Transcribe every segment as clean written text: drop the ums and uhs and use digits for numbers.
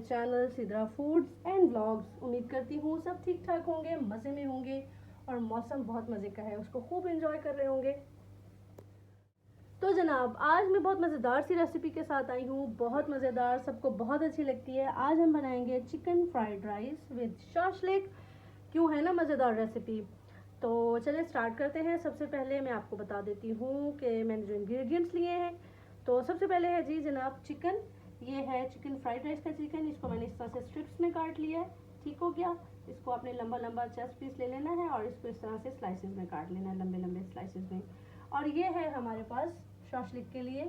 Channel Sidra foods and vlogs. उम्मीद करती हूँ सब ठीक ठाक होंगे, मज़े में होंगे और मौसम बहुत मज़े का है, उसको खूब एंजॉय कर रहे होंगे। तो जनाब, आज मैं बहुत मज़ेदार सी रेसिपी के साथ आई हूँ, बहुत मज़ेदार, सबको बहुत अच्छी लगती है। आज हम बनाएंगे chicken fried rice with shashlik. क्यों है ना मज़ेदार रेसिपी। तो चलिए स्टार्ट करते हैं। सबसे पहले मैं आपको बता देती हूँ कि मैंने जो इंग्रेडिएंट्स लिए हैं। तो सबसे पहले है जी जनाब चिकन। ये है चिकन फ्राइड राइस का चिकन। इसको मैंने इस तरह से स्ट्रिप्स में काट लिया है, ठीक हो गया। इसको आपने लंबा लंबा चेस्ट पीस ले लेना है और इसको इस तरह से स्लाइसेस में काट लेना है, लंबे लंबे स्लाइसेस में। और ये है हमारे पास शाशलिक के लिए।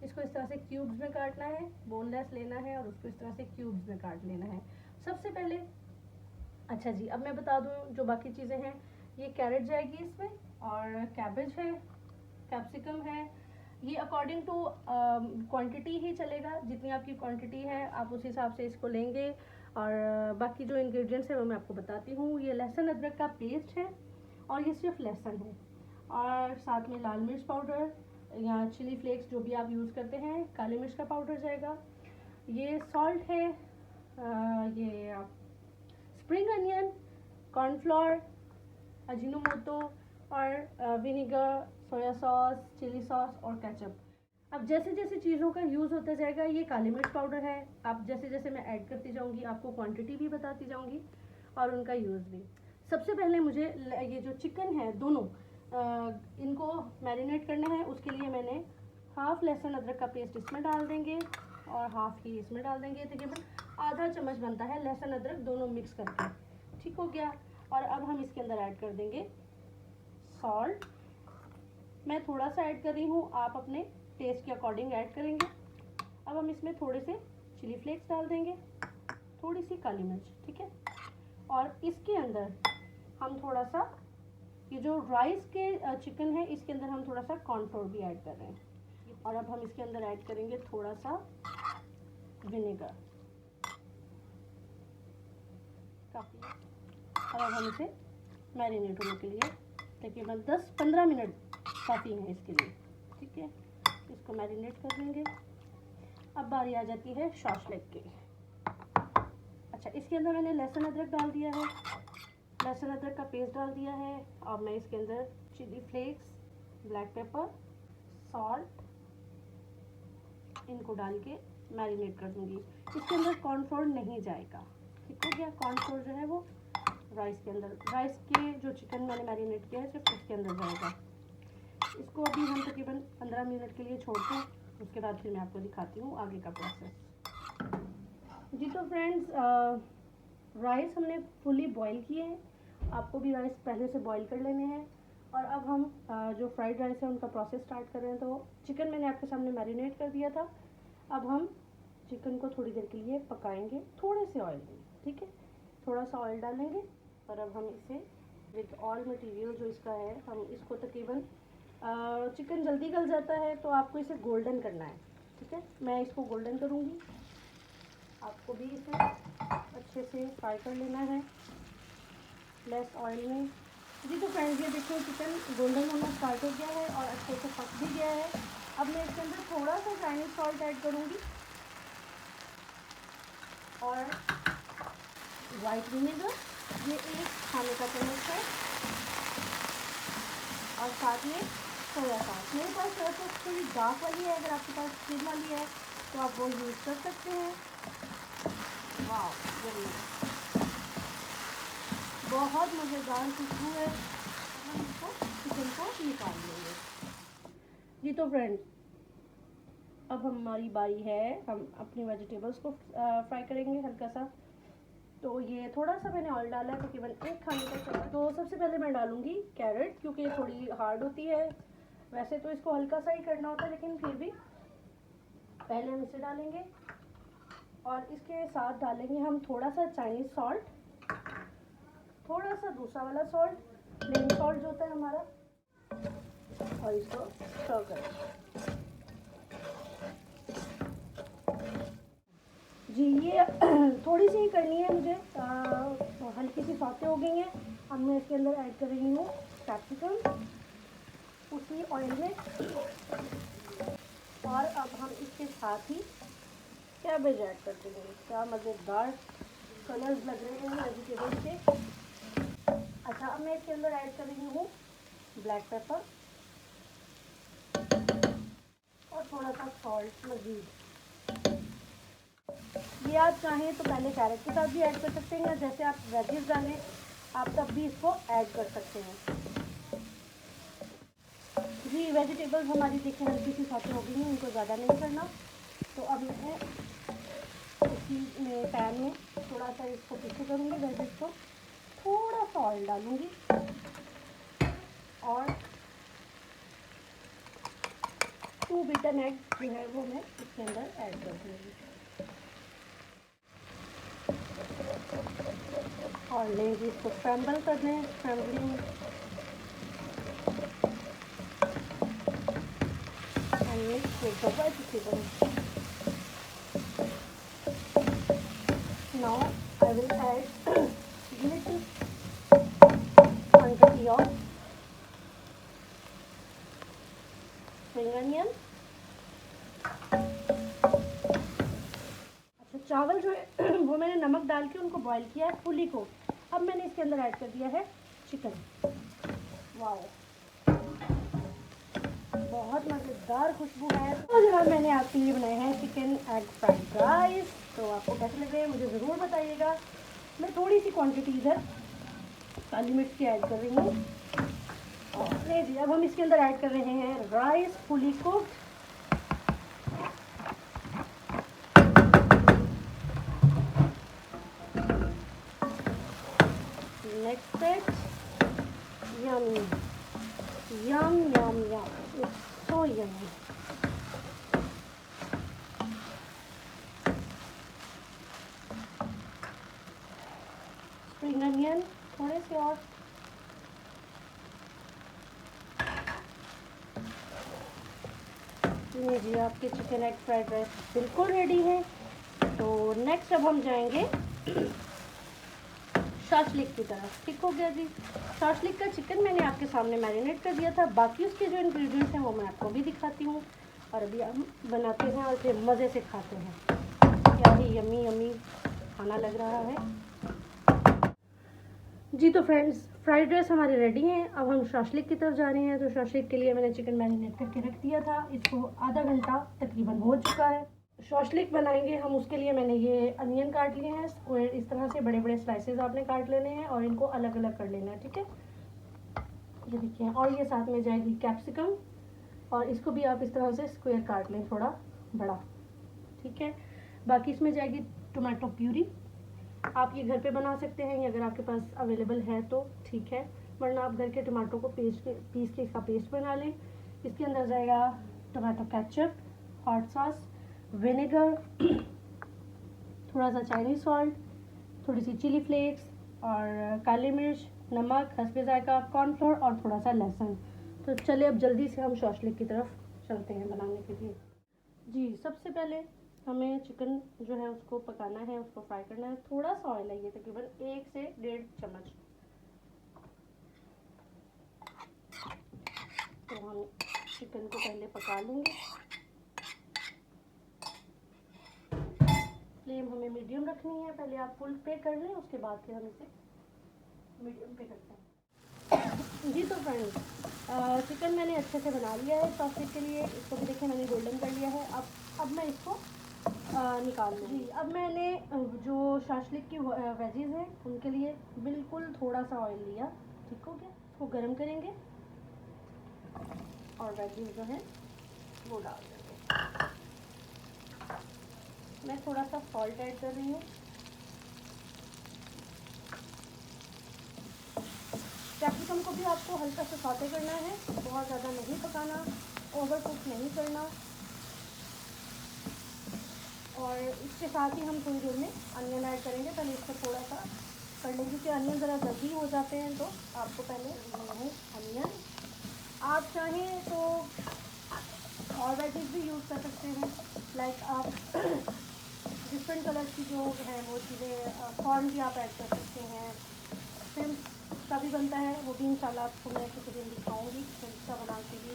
इसको इस तरह से क्यूब्स में काटना है, बोनलेस लेना है और उसको इस तरह से क्यूब्स में काट लेना है सबसे पहले। अच्छा जी, अब मैं बता दूं जो बाकी चीज़ें हैं। ये कैरेट जाएगी इसमें और कैबेज है, कैप्सिकम है। ये अकॉर्डिंग टू क्वांटिटी ही चलेगा, जितनी आपकी क्वांटिटी है आप उस हिसाब से इसको लेंगे। और बाकी जो इंग्रेडिएंट्स है वो मैं आपको बताती हूँ। ये लहसुन अदरक का पेस्ट है और ये सिर्फ लहसुन है। और साथ में लाल मिर्च पाउडर या चिली फ्लेक्स जो भी आप यूज़ करते हैं, काली मिर्च का पाउडर जाएगा। ये सॉल्ट है, ये स्प्रिंग अनियन, कॉर्नफ्लोर, अजीनोमोटो और vinegar, soya sauce, chilli sauce और केचप। अब जैसे जैसे चीज़ों का यूज़ होता जाएगा, ये काली मिर्च पाउडर है। आप जैसे जैसे मैं ऐड करती जाऊँगी आपको क्वांटिटी भी बताती जाऊँगी और उनका यूज़ भी। सबसे पहले मुझे ये जो चिकन है दोनों इनको मैरिनेट करना है। उसके लिए मैंने हाफ लहसुन अदरक का पेस्ट इसमें डाल देंगे और हाफ ही इसमें डाल देंगे। तकरीबन आधा चम्मच बनता है लहसुन अदरक दोनों मिक्स करके, ठीक हो गया। और अब हम इसके अंदर ऐड कर देंगे सॉल्ट। मैं थोड़ा सा ऐड कर रही हूँ, आप अपने टेस्ट के अकॉर्डिंग ऐड करेंगे। अब हम इसमें थोड़े से चिली फ्लेक्स डाल देंगे, थोड़ी सी काली मिर्च, ठीक है। और इसके अंदर हम थोड़ा सा ये जो राइस के चिकन है इसके अंदर हम थोड़ा सा कॉर्नफ्लोर भी ऐड कर रहे हैं। और अब हम इसके अंदर ऐड करेंगे थोड़ा सा विनेगर, काफ़ी। और अब हम इसे मैरिनेट होने के लिए तकरीबन 10-15 मिनट काफ़ी है इसके लिए, ठीक है। इसको मैरिनेट कर देंगे। अब बारी आ जाती है शाशलिक की। अच्छा, इसके अंदर मैंने लहसुन अदरक डाल दिया है, लहसुन अदरक का पेस्ट डाल दिया है। अब मैं इसके अंदर chilli flakes, black pepper, salt इनको डाल के मैरिनेट कर दूंगी। इसके अंदर कॉर्नफ्लोर नहीं जाएगा, ठीक हो गया। कॉर्नफ्लोर जो है वो राइस के अंदर, राइस के जो चिकन मैंने मैरिनेट किया है सिर्फ उसके अंदर जाएगा। इसको अभी हम तकरीबन 15 मिनट के लिए छोड़ते हैं, उसके बाद फिर मैं आपको दिखाती हूँ आगे का प्रोसेस। जी तो फ्रेंड्स, राइस हमने फुली बॉईल किए हैं। आपको भी राइस पहले से बॉईल कर लेने हैं। और अब हम जो फ्राइड राइस है उनका प्रोसेस स्टार्ट कर रहे हैं। तो चिकन मैंने आपके सामने मैरिनेट कर दिया था। अब हम चिकन को थोड़ी देर के लिए पकाएंगे थोड़े से ऑयल में, ठीक है। थोड़ा सा ऑयल डालेंगे और अब हम इसे विद ऑल मटेरियल जो इसका है, हम इसको तकरीबन चिकन जल्दी गल जाता है तो आपको इसे गोल्डन करना है, ठीक है। मैं इसको गोल्डन करूँगी, आपको भी इसे अच्छे से फ्राई कर लेना है लेस ऑयल में। जी तो फ्रेंड्स, ये देखो चिकन गोल्डन होना स्टार्ट हो गया है और अच्छे से पक भी गया है। अब मैं इसके अंदर थोड़ा सा चाइनीज सॉल्ट ऐड करूँगी और वाइट विनेगर, ये 1 खाने का चम्मच है। और साथ में सोया सॉस। मेरे पास सोया सॉस थोड़ी डार्क वाली है, अगर आपके पास क्रीम वाली है तो आप वो यूज़ कर सकते हैं। वाह, बहुत मज़ेदार खुशबू है। हम इसको चिकन को निकाल लेंगे। जी तो फ्रेंड्स, अब हमारी बारी है, हम अपनी वेजिटेबल्स को फ्राई करेंगे हल्का सा। तो ये थोड़ा सा मैंने ऑयल डाला है, तकरीबन 1 खाने का चम्मच। तो सबसे पहले मैं डालूंगी कैरेट, क्योंकि ये थोड़ी हार्ड होती है। वैसे तो इसको हल्का सा ही करना होता है, लेकिन फिर भी पहले हम इसे डालेंगे। और इसके साथ डालेंगे हम थोड़ा सा चाइनीज सॉल्ट, थोड़ा सा दूसरा वाला सॉल्ट, प्लेन सॉल्ट जो होता है हमारा, और इसको सर्व करेंगे। जी, ये थोड़ी सी ही करनी है मुझे, हल्की सी सौते हो गई हैं। अब मैं इसके अंदर ऐड कर रही हूँ कैप्सिकम उसी ऑयल में। और अब हम इसके साथ ही कैबेज ऐड कर देंगे। क्या मज़ेदार कलर्स लग रहे हैं वेजिटेबल्स के। अच्छा, अब मैं इसके अंदर ऐड कर रही हूँ ब्लैक पेपर और थोड़ा सा सॉल्ट मज़ीद। ये आप चाहें तो पहले कैरेट के साथ भी ऐड कर सकते हैं, या जैसे आप वेजिस डालें आप तब भी इसको ऐड कर सकते हैं। जी, वेजिटेबल्स हमारी देखिए हल्की सी सॉटे हो गई हैं, इनको ज़्यादा नहीं करना। तो अब मैं इसी में पैन में थोड़ा सा इसको पीछे करूँगी, वेजिस को थोड़ा सा ऑयल डालूँगी और 2 बीटन एग जो है वो मैं इसके अंदर ऐड कर दूँगी और लेंगे इसको स्क्रैम्बल कर लें, scrambling and mix with the vegetables. Now I will add little quantity of spring onion। अच्छा, चावल जो है वो मैंने नमक डाल के उनको बॉईल किया है फुली को। अब मैंने इसके अंदर ऐड कर दिया है चिकन। वाओ, बहुत मज़ेदार खुशबू है। तो जनाब मैंने आपके लिए बनाए हैं चिकन एग फ्राइड राइस। तो आपको कैसे लग रहे हैं मुझे ज़रूर बताइएगा। मैं थोड़ी सी क्वांटिटी इधर काली मिर्च की ऐड कर रही हूँ। नहीं जी, अब हम इसके अंदर ऐड कर रहे हैं rice fully cooked. Next set, yum yum yum yum, it's so yummy. Spring onion थोड़े से और, ये जी आपके चिकन एग फ्राइड राइस बिल्कुल रेडी है। तो नेक्स्ट अब हम जाएंगे शाशलिक की तरफ। ठीक हो गया जी। शाशलिक का चिकन मैंने आपके सामने मैरिनेट कर दिया था, बाकी उसके जो इंग्रेडिएंट्स हैं वो मैं आपको भी दिखाती हूँ और अभी हम बनाते हैं और फिर मज़े से खाते हैं। क्या ही यमी यमी खाना लग रहा है जी। तो फ्रेंड्स, फ्राइड राइस हमारे रेडी हैं। अब हम शाशलिक की तरफ जा रहे हैं। तो शाशलिक के लिए मैंने चिकन मैरिनेट करके रख दिया था, इसको आधा घंटा तकरीबन हो चुका है। शाशलिक बनाएंगे हम, उसके लिए मैंने ये अनियन काट लिए हैं स्क्वायर, इस तरह से बड़े बड़े स्लाइसेस आपने काट लेने हैं और इनको अलग अलग कर लेना है। ठीक है, ये देखिए। और ये साथ में जाएगी कैप्सिकम और इसको भी आप इस तरह से स्क्वायर काट लें थोड़ा बड़ा। ठीक है, बाकी इसमें जाएगी टोमेटो प्यूरी। आप ये घर पे बना सकते हैं, या अगर आपके पास अवेलेबल है तो ठीक है, वरना आप घर के टमाटो को पीस के इसका पेस्ट बना लें। इसके अंदर जाएगा tomato ketchup, hot sauce, vinegar, थोड़ा सा चाइनीज़ सॉल्ट, थोड़ी सी चिली फ्लेक्स और काली मिर्च, नमक, हस्बे जायका, कॉर्नफ्लोर और थोड़ा सा लहसुन। तो चलिए अब जल्दी से हम शाशलिक की तरफ चलते हैं बनाने के लिए। जी, सबसे पहले हमें चिकन जो है उसको पकाना है, उसको फ्राई करना है। थोड़ा सा ऑयल है, ये तकरीबन 1 से 1.5 चम्मच। तो हम चिकन को पहले पका लेंगे। फ्लेम हमें मीडियम रखनी है, पहले आप फुल पे कर लें, उसके बाद फिर हम इसे मीडियम पे करते हैं जी। तो फ्रेंड्स, चिकन मैंने अच्छे से बना लिया है शाशलिक के लिए। इसको भी देखिए मैंने गोल्डन कर लिया है। अब मैं इसको निकाल लूँ जी। अब मैंने जो शाशलिक की वेजीज हैं उनके लिए बिल्कुल थोड़ा सा ऑयल लिया। ठीक हो गया, इसको गर्म करेंगे और वेजीज जो है वो डाल देंगे। मैं थोड़ा सा सॉल्ट ऐड कर रही हूँ। कैप्सिकम को भी आपको हल्का सा सौते करना है, बहुत ज़्यादा नहीं पकाना, ओवर कुक नहीं करना। और इसके साथ ही हम थोड़ी देर में अनियन ऐड करेंगे। पहले इसको थोड़ा सा कर लेंगे क्योंकि अनियन ज़रा जल्दी हो जाते हैं, तो आपको पहले अनियन, आप चाहें तो और वेजिज भी यूज़ कर सकते हैं। लाइक आप डिफरेंट कलर की जो है वो चीज़ें, कॉर्न भी आप ऐड कर सकते हैं, फिर का भी बनता है, वो भी इंशाल्लाह आपको मैं किसी दिन दिखाऊंगी, इसका बना के भी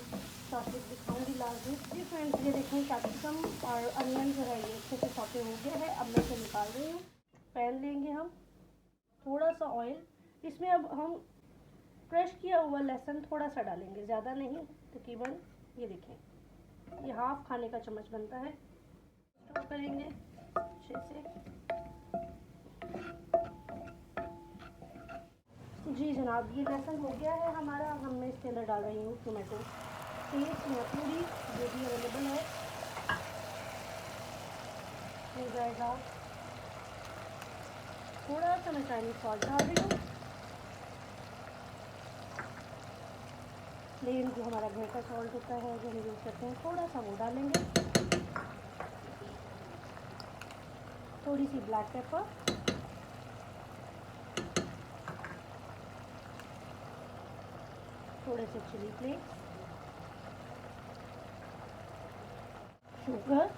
सॉसेज दिखाऊंगी लाजमी। जी फ्रेंड्स, ये देखें कैप्सिकम और अनियन जो है ये अच्छे से सौते हो गया है। अब मैं इसे निकाल रही हूँ। पैन लेंगे हम, थोड़ा सा ऑयल, इसमें अब हम क्रश किया हुआ लहसुन थोड़ा सा डालेंगे, ज़्यादा नहीं, तकरीबन ये देखें ये हाफ खाने का चम्मच बनता है। स्टोर करेंगे अच्छे से। जी जनाब, ये लहसुन हो गया है हमारा। हम मैं इसके अंदर डाल रही हूँ टोमेटो पेस्ट या प्यूरी जो भी अवेलेबल है, हो जाएगा। थोड़ा सा मैं चाइनीज सॉल्ट डाल रही हूँ, प्लेन जो हमारा घर का सॉल्ट होता है जो हम यूज़ करते हैं, थोड़ा सा वो डालेंगे। थोड़ी सी ब्लैक पेपर, थोड़े से चिली फ्लेक्स, शुगर,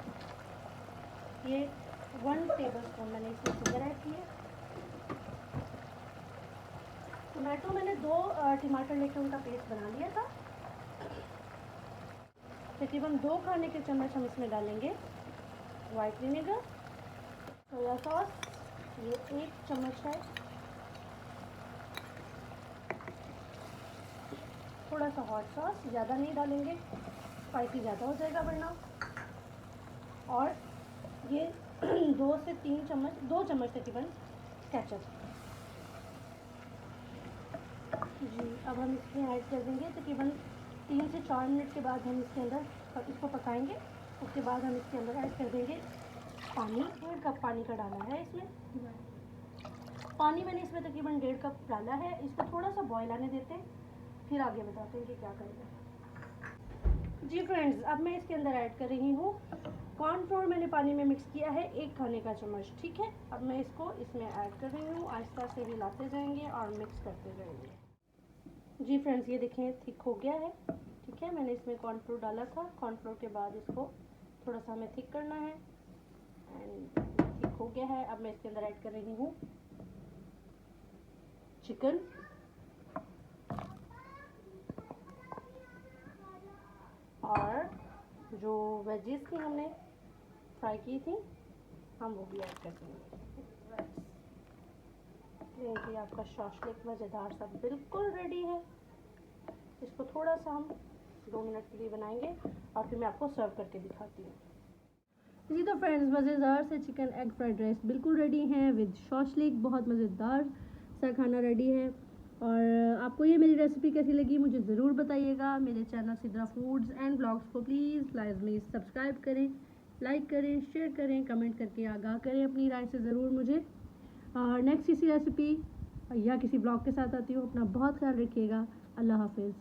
ये 1 टेबलस्पून मैंने इसमें शुगर ऐड की है। टोमेटो मैंने 2 टमाटर लेकर उनका पेस्ट बना लिया था। तकरीबन 2 खाने के चम्मच हम इसमें डालेंगे वाइट विनेगर। सोया सॉस ये 1 चम्मच है। थोड़ा सा हॉट सॉस, ज़्यादा नहीं डालेंगे, स्पाइसी ज़्यादा हो जाएगा वरना। और ये 2 से 3 चम्मच, 2 चम्मच तकरीबन केचप। जी अब हम इसमें ऐड कर देंगे तकरीबन 3 से 4 मिनट के बाद हम इसके अंदर इसको पकाएंगे। उसके बाद हम इसके अंदर ऐड कर देंगे पानी। 1.5 कप पानी का डाला है इसमें। पानी मैंने इसमें तकरीबन 1.5 कप डाला है। इसको थोड़ा सा बॉयल आने देते हैं, फिर आगे बताते हैं कि क्या करेंगे। जी फ्रेंड्स, अब मैं इसके अंदर ऐड कर रही हूँ कॉर्नफ्लोर। मैंने पानी में मिक्स किया है 1 खाने का चम्मच, ठीक है। अब मैं इसको इसमें ऐड कर रही हूँ, आहिस्ता से हिलाते जाएंगे और मिक्स करते जाएंगे। जी फ्रेंड्स, ये देखें थिक हो गया है, ठीक है। मैंने इसमें कॉर्नफ्लोर डाला था, कॉर्नफ्लोर के बाद इसको थोड़ा सा हमें थिक करना है एंड थिक हो गया है। अब मैं इसके अंदर ऐड कर रही हूँ चिकन और जो वेजेस थी हमने फ्राई की थी हम वो भी ऐड कर देंगे। देखिए आपका शॉशलिक मज़ेदार सा बिल्कुल रेडी है। इसको थोड़ा सा हम 2 मिनट के लिए बनाएंगे और फिर मैं आपको सर्व करके दिखाती हूँ। जी तो फ्रेंड्स, मज़ेदार से चिकन एग फ्राइड राइस बिल्कुल रेडी हैं विद शॉशलिक। बहुत मज़ेदार सा खाना रेडी है। और आपको ये मेरी रेसिपी कैसी लगी मुझे ज़रूर बताइएगा। मेरे channel Sidra foods and blogs को प्लीज़ लाजमी सब्सक्राइब करें, लाइक करें, शेयर करें, कमेंट करके आगाह करें अपनी राय से ज़रूर मुझे। और नेक्स्ट इसी रेसिपी या किसी ब्लॉग के साथ आती हूँ। अपना बहुत ख्याल रखिएगा। अल्लाह हाफिज़।